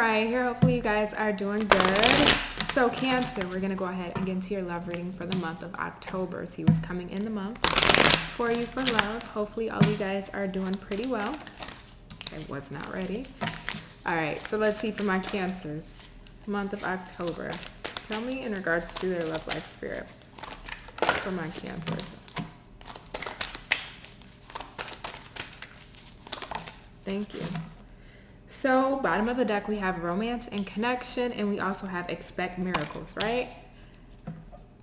right, here, hopefully you guys are doing good. So Cancer, we're going to go ahead and get into your love reading for the month of October. See what's coming in the month for you for love. Hopefully all you guys are doing pretty well. I was not ready. All right, so let's see for my Cancers. Month of October. Tell me in regards to their love life spirit for my Cancers. Thank you. So, bottom of the deck, we have romance and connection, and we also have expect miracles, right?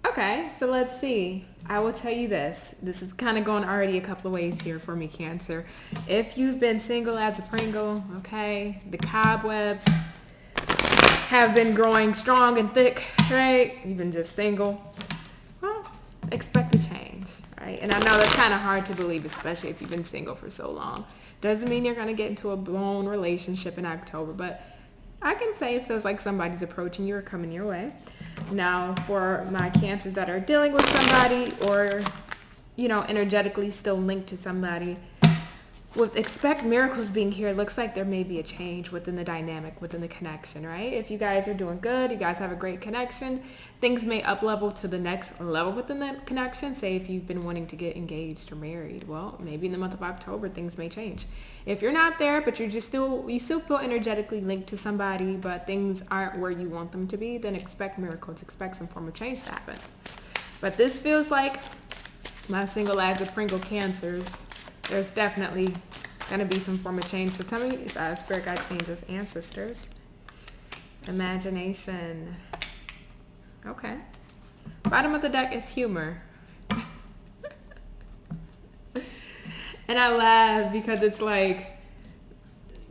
Okay, so let's see. I will tell you this. This is kind of going already a couple of ways here for me, Cancer. If you've been single as a Pringle, okay, the cobwebs have been growing strong and thick, right? You've been just single. Well, expect a change, right? And I know that's kind of hard to believe, especially if you've been single for so long. Doesn't mean you're going to get into a blown relationship in October, but I can say it feels like somebody's approaching you or coming your way. Now, for my Cancers that are dealing with somebody or, energetically still linked to somebody, with expect miracles being here, it looks like there may be a change within the dynamic, within the connection, right? If you guys are doing good, you guys have a great connection, things may up level to the next level within that connection. Say if you've been wanting to get engaged or married, well, maybe in the month of October, things may change. If you're not there, but you still feel energetically linked to somebody, but things aren't where you want them to be, then expect miracles, expect some form of change to happen. But this feels like my single as a Pringle Cancers. There's definitely going to be some form of change. So tell me, spirit guides, angels, ancestors. Imagination. Okay. Bottom of the deck is humor. And I laugh because it's like,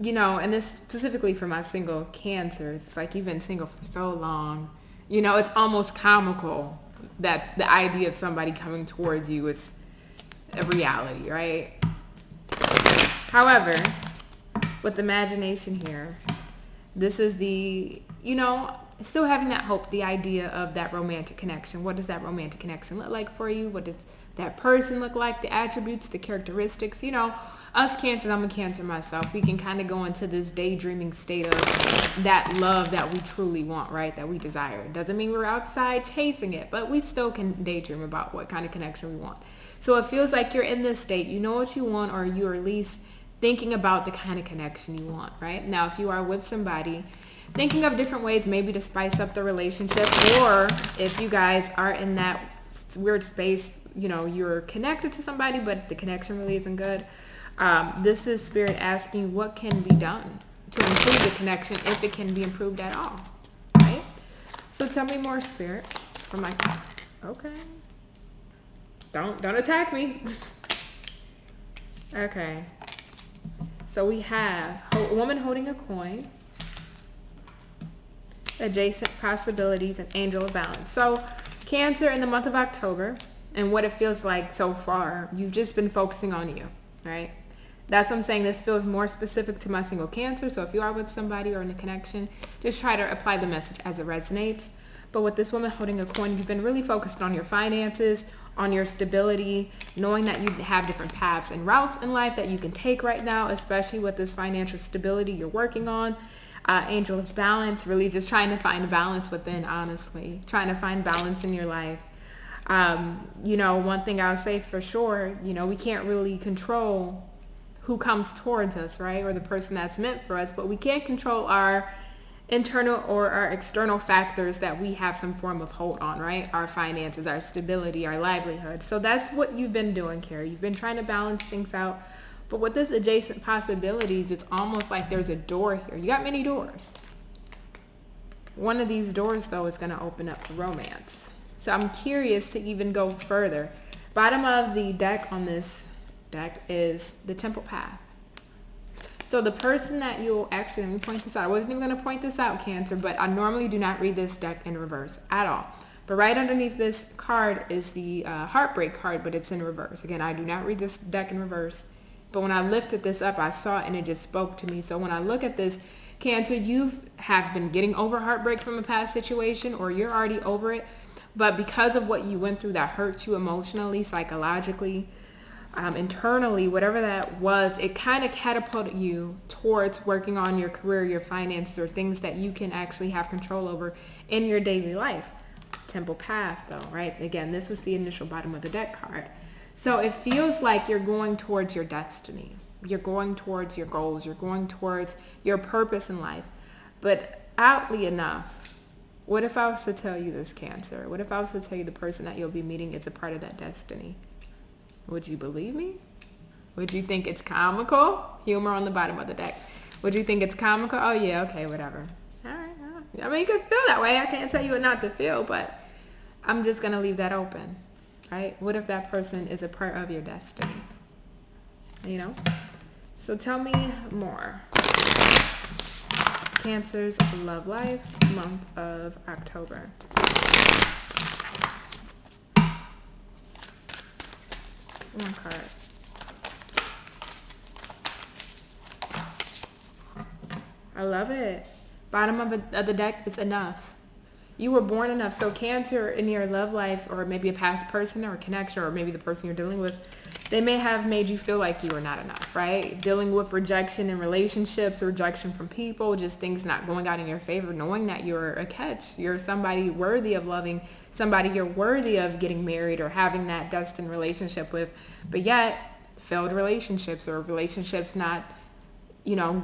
and this specifically for my single Cancers, it's like you've been single for so long. It's almost comical that the idea of somebody coming towards you is a reality, right? However, with imagination here, this is the, still having that hope, the idea of that romantic connection. What does that romantic connection look like for you? What does that person look like? The attributes, the characteristics. Us Cancers, I'm a Cancer myself. We can kind of go into this daydreaming state of that love that we truly want, right? That we desire. It doesn't mean we're outside chasing it, but we still can daydream about what kind of connection we want. So it feels like you're in this state. You know what you want, or you're at least thinking about the kind of connection you want, right? Now, if you are with somebody, thinking of different ways maybe to spice up the relationship, or if you guys are in that weird space, you're connected to somebody, but the connection really isn't good. This is Spirit asking what can be done to improve the connection, if it can be improved at all, right? So tell me more, Spirit, for my... Okay. Don't attack me. Okay. So we have a woman holding a coin, adjacent possibilities, and angel of balance. So Cancer in the month of October, and what it feels like so far, you've just been focusing on you, right? That's what I'm saying. This feels more specific to my single Cancer. So if you are with somebody or in a connection, just try to apply the message as it resonates. But with this woman holding a coin, you've been really focused on your finances, on your stability, knowing that you have different paths and routes in life that you can take right now, especially with this financial stability you're working on. Angel of balance, really just trying to find balance within, honestly. Trying to find balance in your life. One thing I'll say for sure, we can't really control who comes towards us, right? Or the person that's meant for us, but we can control our internal or our external factors that we have some form of hold on, right? Our finances, our stability, our livelihood. So that's what you've been doing, Carrie. You've been trying to balance things out. But with this adjacent possibilities, it's almost like there's a door here. You got many doors. One of these doors, though, is going to open up for romance. So I'm curious to even go further. Bottom of the deck on this deck is the Temple Path. So the person that you'll actually, let me point this out. I wasn't even going to point this out, Cancer, but I normally do not read this deck in reverse at all. But right underneath this card is the Heartbreak card, but it's in reverse. Again, I do not read this deck in reverse. But when I lifted this up, I saw it and it just spoke to me. So when I look at this, Cancer, you have been getting over heartbreak from a past situation, or you're already over it. But because of what you went through that hurt you emotionally, psychologically, internally, whatever that was, it kind of catapulted you towards working on your career, your finances, or things that you can actually have control over in your daily life. Temple path though, right? Again, this was the initial bottom of the deck card. So it feels like you're going towards your destiny. You're going towards your goals. You're going towards your purpose in life. But oddly enough, what if I was to tell you this, Cancer? What if I was to tell you the person that you'll be meeting is a part of that destiny? Would you believe me? Would you think it's comical? Humor on the bottom of the deck. Would you think it's comical? Oh yeah, okay, whatever. All right. I mean, you could feel that way. I can't tell you what not to feel, but I'm just going to leave that open, right? What if that person is a part of your destiny? You know? So tell me more. Cancer's love life, month of October. One card. I love it. Bottom of the deck is enough. You were born enough. So Cancer, in your love life, or maybe a past person or a connection, or maybe the person you're dealing with, they may have made you feel like you were not enough, right? Dealing with rejection in relationships, rejection from people, just things not going out in your favor, knowing that you're a catch. You're somebody worthy of loving, somebody you're worthy of getting married or having that destined relationship with, but yet failed relationships, or relationships not,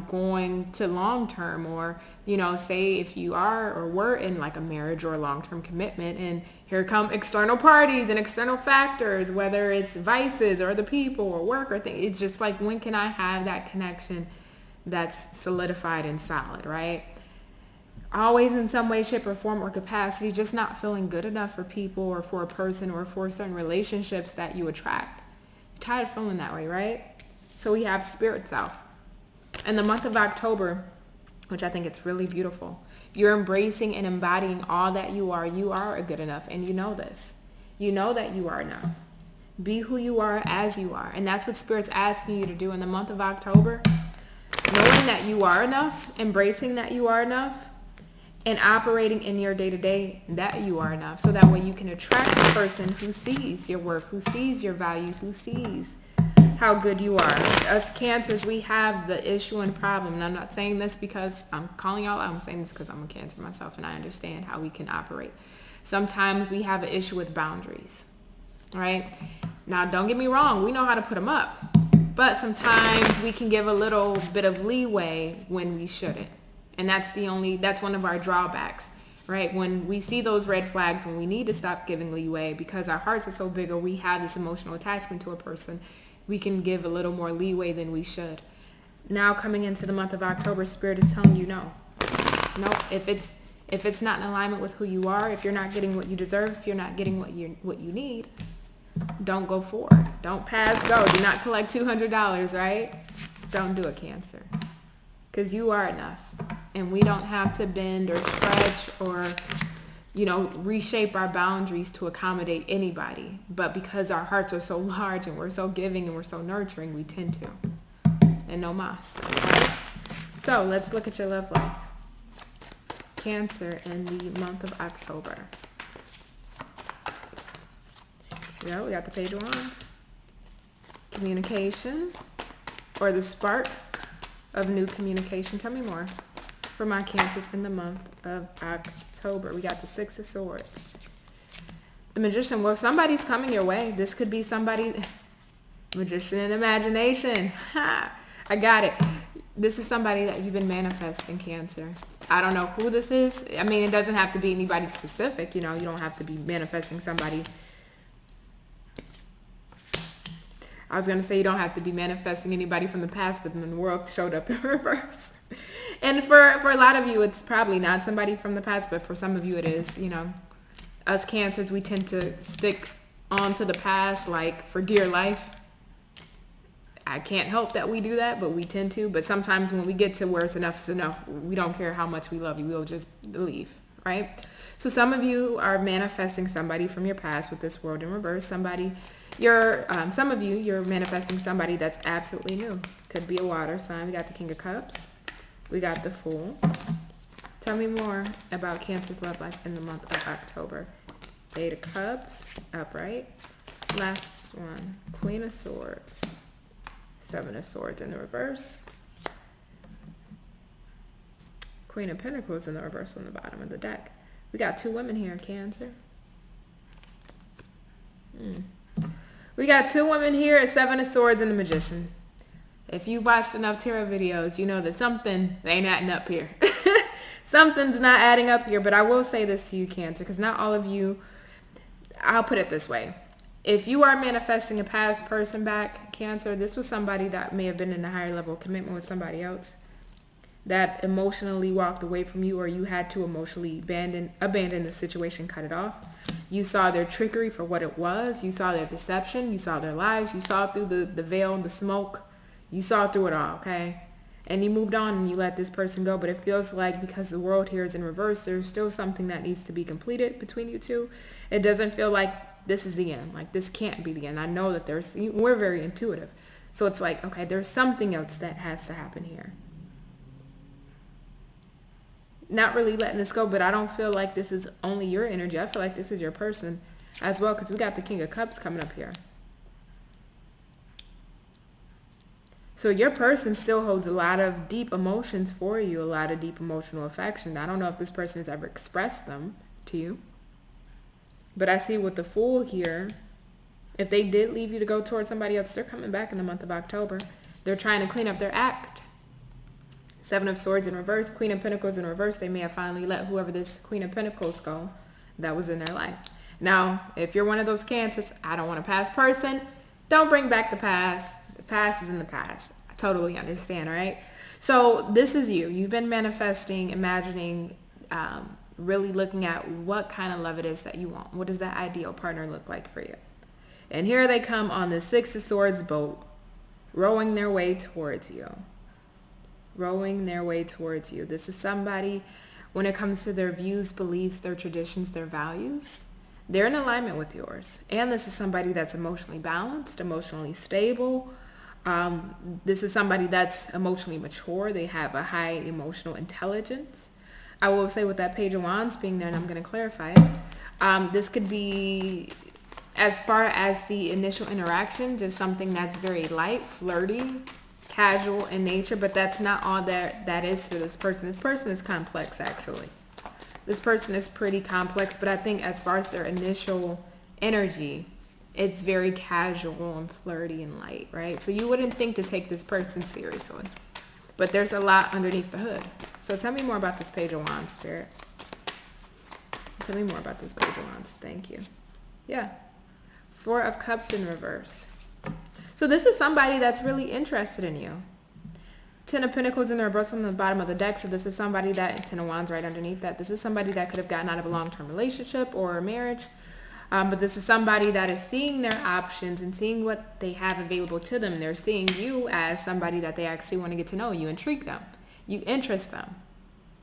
going to long term, or, say if you are or were in like a marriage or a long-term commitment, and here come external parties and external factors, whether it's vices or the people or work or things. It's just like, when can I have that connection that's solidified and solid, right? Always in some way, shape, or form or capacity, just not feeling good enough for people or for a person or for certain relationships that you attract. You're tired of feeling that way, right? So we have spirit self. In the month of October, which I think it's really beautiful, you're embracing and embodying all that you are. You are good enough, and you know this. You know that you are enough. Be who you are as you are. And that's what Spirit's asking you to do in the month of October. Knowing that you are enough, embracing that you are enough, and operating in your day-to-day that you are enough. So that way you can attract the person who sees your worth, who sees your value, who sees how good you are. Us Cancers, we have the issue and problem. And I'm not saying this because I'm calling y'all out. I'm saying this because I'm a Cancer myself, and I understand how we can operate. Sometimes we have an issue with boundaries, right? Now, don't get me wrong. We know how to put them up. But sometimes we can give a little bit of leeway when we shouldn't. And that's one of our drawbacks, right? When we see those red flags, when we need to stop giving leeway because our hearts are so big, or we have this emotional attachment to a person, we can give a little more leeway than we should. Now, coming into the month of October, Spirit is telling you no. No, if it's not in alignment with who you are, if you're not getting what you deserve, if you're not getting what you need, don't go forward. Don't pass go. Do not collect $200, right? Don't do it, Cancer. Because you are enough. And we don't have to bend or stretch or reshape our boundaries to accommodate anybody. But because our hearts are so large and we're so giving and we're so nurturing, we tend to. And no mas. So let's look at your love life. Cancer in the month of October. Yeah, we got the Page of Wands. Communication, or the spark of new communication. Tell me more. For my Cancers in the month of October. We got the Six of Swords. The Magician. Well, somebody's coming your way. This could be somebody. Magician in imagination. Ha! I got it. This is somebody that you've been manifesting, Cancer. I don't know who this is. I mean, it doesn't have to be anybody specific. You don't have to be manifesting somebody. I was going to say you don't have to be manifesting anybody from the past, but then the world showed up in reverse. And for a lot of you, it's probably not somebody from the past, but for some of you it is. Us Cancers, we tend to stick on to the past like for dear life. I can't help that we do that, but we tend to. But sometimes when we get to where it's enough is enough, we don't care how much we love you. We'll just leave, right? So some of you are manifesting somebody from your past with this world in reverse. Some of you, you're manifesting somebody that's absolutely new. Could be a water sign. We got the King of Cups. We got the Fool. Tell me more about Cancer's love life in the month of October. Eight of Cups, upright. Last one. Queen of Swords. Seven of Swords in the reverse. Queen of Pentacles in the reverse on the bottom of the deck. We got two women here, Cancer. We got two women here, a Seven of Swords and the Magician. If you watched enough tarot videos, you know that something ain't adding up here. Something's not adding up here, but I will say this to you, Cancer, because not all of you, I'll put it this way. If you are manifesting a past person back, Cancer, this was somebody that may have been in a higher level of commitment with somebody else that emotionally walked away from you, or you had to emotionally abandon the situation, cut it off. You saw their trickery for what it was. You saw their deception. You saw their lies. You saw through the veil, the smoke. You saw through it all, okay? And you moved on and you let this person go. But it feels like because the world here is in reverse, there's still something that needs to be completed between you two. It doesn't feel like this is the end. Like this can't be the end. I know that we're very intuitive. So it's like, okay, there's something else that has to happen here. Not really letting this go, but I don't feel like this is only your energy. I feel like this is your person as well, because we got the King of Cups coming up here. So your person still holds a lot of deep emotions for you, a lot of deep emotional affection. I don't know if this person has ever expressed them to you, but I see with the Fool here, if they did leave you to go towards somebody else, they're coming back in the month of October. They're trying to clean up their act. Seven of Swords in reverse, Queen of Pentacles in reverse. They may have finally let whoever this Queen of Pentacles go that was in their life. Now, if you're one of those Cancers, I don't want a past person. Don't bring back the past. The past is in the past. I totally understand, all right? So this is you. You've been manifesting, imagining, really looking at what kind of love it is that you want. What does that ideal partner look like for you? And here they come on the Six of Swords boat, rowing their way towards you. Rowing their way towards you. This is somebody, when it comes to their views, beliefs, their traditions, their values, they're in alignment with yours. And this is somebody that's emotionally balanced, emotionally stable. This is somebody that's emotionally mature. They have a high emotional intelligence. I will say with that Page of Wands being there, and I'm going to clarify it, this could be, as far as the initial interaction, just something that's very light, flirty, casual in nature, but that's not all that is to this person. This person is complex, actually. This person is pretty complex, but I think as far as their initial energy, it's very casual and flirty and light, right? So you wouldn't think to take this person seriously, but there's a lot underneath the hood. So tell me more about this Page of Wands, Spirit. Tell me more about this Page of Wands. Thank you. Yeah. Four of Cups in reverse. So this is somebody that's really interested in you. Ten of Pentacles in the reverse on the bottom of the deck. So this is somebody that, Ten of Wands right underneath that. This is somebody that could have gotten out of a long-term relationship or a marriage. But this is somebody that is seeing their options and seeing what they have available to them. They're seeing you as somebody that they actually want to get to know. You intrigue them. You interest them.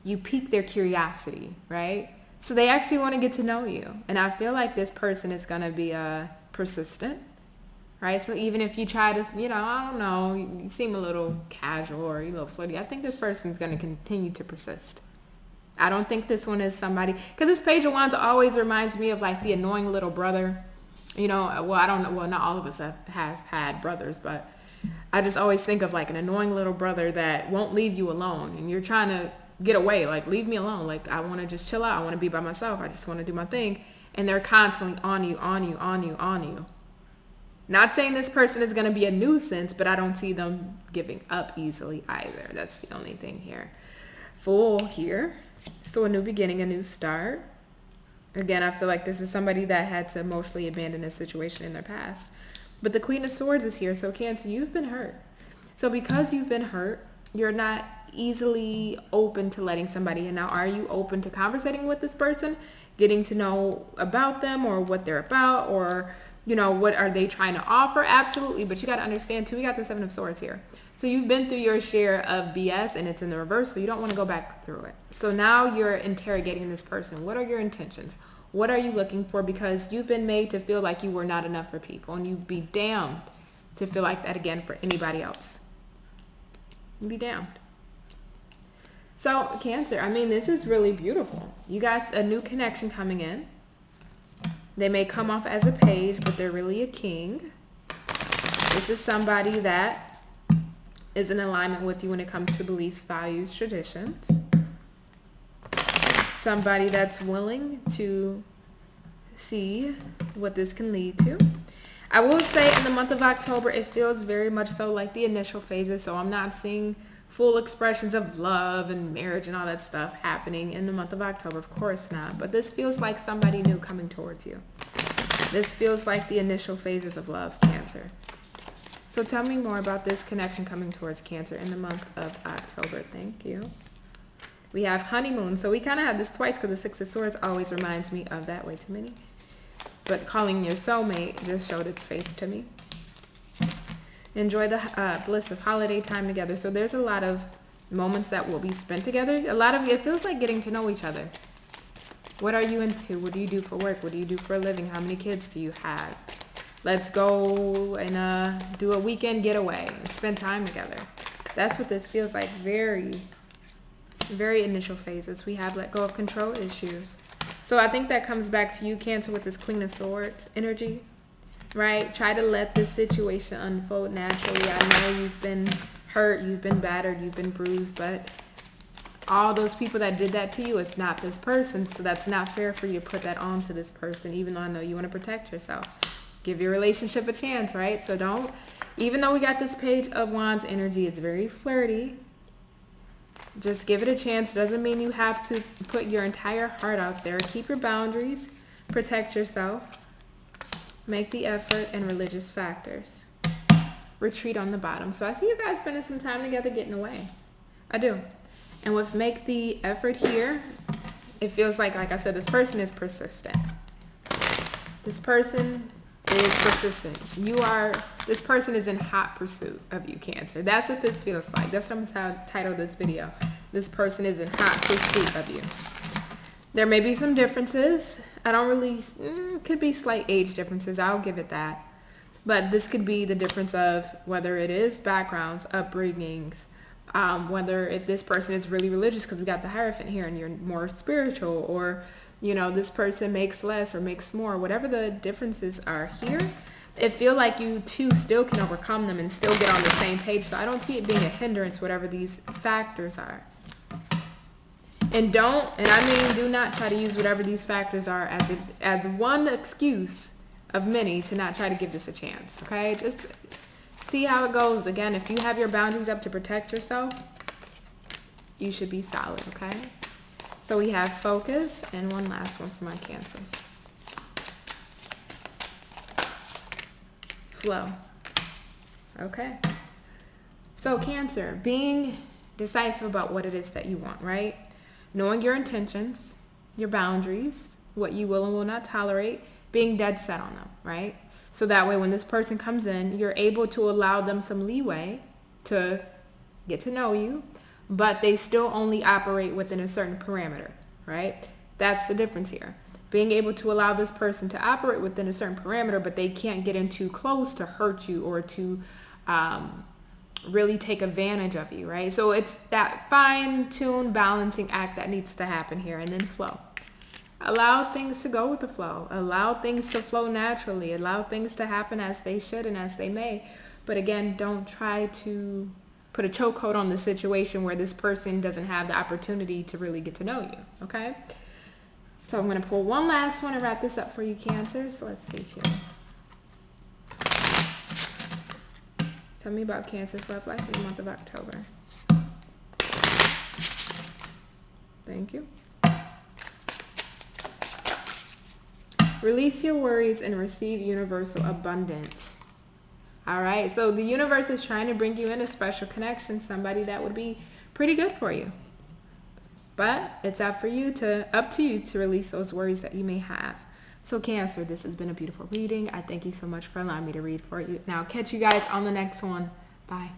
You pique their curiosity, right? So they actually want to get to know you. And I feel like this person is going to be persistent. Right? So even if you try to, I don't know, you seem a little casual or a little flirty, I think this person's going to continue to persist. I don't think this one is somebody, because this Page of Wands always reminds me of like the annoying little brother. I don't know. Well, not all of us have had brothers, but I just always think of like an annoying little brother that won't leave you alone. And you're trying to get away, like leave me alone. Like I want to just chill out. I want to be by myself. I just want to do my thing. And they're constantly on you. Not saying this person is going to be a nuisance, but I don't see them giving up easily either. That's the only thing here. Fool here. So a new beginning, a new start. Again, I feel like this is somebody that had to emotionally abandon a situation in their past. But the Queen of Swords is here. So Cancer, you've been hurt. So because you've been hurt, you're not easily open to letting somebody in. Now, are you open to conversating with this person, getting to know about them or what they're about, or what are they trying to offer? Absolutely. But you got to understand too, we got the Seven of Swords here. So you've been through your share of BS and it's in the reverse. So you don't want to go back through it. So now you're interrogating this person. What are your intentions? What are you looking for? Because you've been made to feel like you were not enough for people, and you'd be damned to feel like that again for anybody else. You'd be damned. So Cancer, this is really beautiful. You got a new connection coming in. They may come off as a page, but they're really a king. This is somebody that is in alignment with you when it comes to beliefs, values, traditions. Somebody that's willing to see what this can lead to. I will say in the month of October, it feels very much so like the initial phases. So I'm not seeing full expressions of love and marriage and all that stuff happening in the month of October. Of course not. But this feels like somebody new coming towards you. This feels like the initial phases of love, Cancer. So tell me more about this connection coming towards Cancer in the month of October. Thank you. We have honeymoon. So we kind of have this twice because the Six of Swords always reminds me of that. Way too many. But calling your soulmate just showed its face to me. Enjoy the bliss of holiday time together. So there's a lot of moments that will be spent together. A lot of it feels like getting to know each other. What are you into? What do you do for work? What do you do for a living? How many kids do you have? Let's go and do a weekend getaway and spend time together. That's what this feels like. Very, very initial phases. We have let go of control issues. So I think that comes back to you, Cancer, with this Queen of Swords energy, right? Try to let this situation unfold naturally. I know you've been hurt, you've been battered, you've been bruised, but all those people that did that to you, it's not this person. So that's not fair for you to put that on to this person, even though I know you want to protect yourself. Give your relationship a chance, right? So don't, even though we got this Page of Wands energy, it's very flirty. Just give it a chance. Doesn't mean you have to put your entire heart out there. Keep your boundaries. Protect yourself. Make the effort and religious factors. Retreat on the bottom. So I see you guys spending some time together getting away. I do. And with make the effort here, it feels like I said, this person is persistent. This person is persistent. This person is in hot pursuit of you, Cancer. That's what this feels like. That's what I'm going to title this video. This person is in hot pursuit of you. There may be some differences. I don't really, could be slight age differences. I'll give it that. But this could be the difference of whether it is backgrounds, upbringings, whether if this person is really religious, because we got the Hierophant here and you're more spiritual, or you know, this person makes less or makes more, whatever the differences are here, it feels like you two still can overcome them and still get on the same page. So I don't see it being a hindrance, whatever these factors are. And do not try to use whatever these factors are as one excuse of many to not try to give this a chance, okay? Just see how it goes. Again, if you have your boundaries up to protect yourself, you should be solid, okay? So we have focus and one last one for my Cancers. Flow. Okay. So Cancer, being decisive about what it is that you want, right? Knowing your intentions, your boundaries, what you will and will not tolerate, being dead set on them, right? So that way when this person comes in, you're able to allow them some leeway to get to know you, but they still only operate within a certain parameter, right? That's the difference here. Being able to allow this person to operate within a certain parameter, but they can't get in too close to hurt you or to really take advantage of you, right? So it's that fine-tuned balancing act that needs to happen here, and then flow. Allow things to go with the flow. Allow things to flow naturally. Allow things to happen as they should and as they may. But again, don't try to put a chokehold on the situation where this person doesn't have the opportunity to really get to know you, okay? So I'm going to pull one last one and wrap this up for you, Cancer. So let's see here. Tell me about Cancer's love life in the month of October. Thank you. Release your worries and receive universal abundance. All right, so the universe is trying to bring you in a special connection, somebody that would be pretty good for you. But it's up to you to release those worries that you may have. So Cancer, this has been a beautiful reading. I thank you so much for allowing me to read for you. Now, catch you guys on the next one. Bye.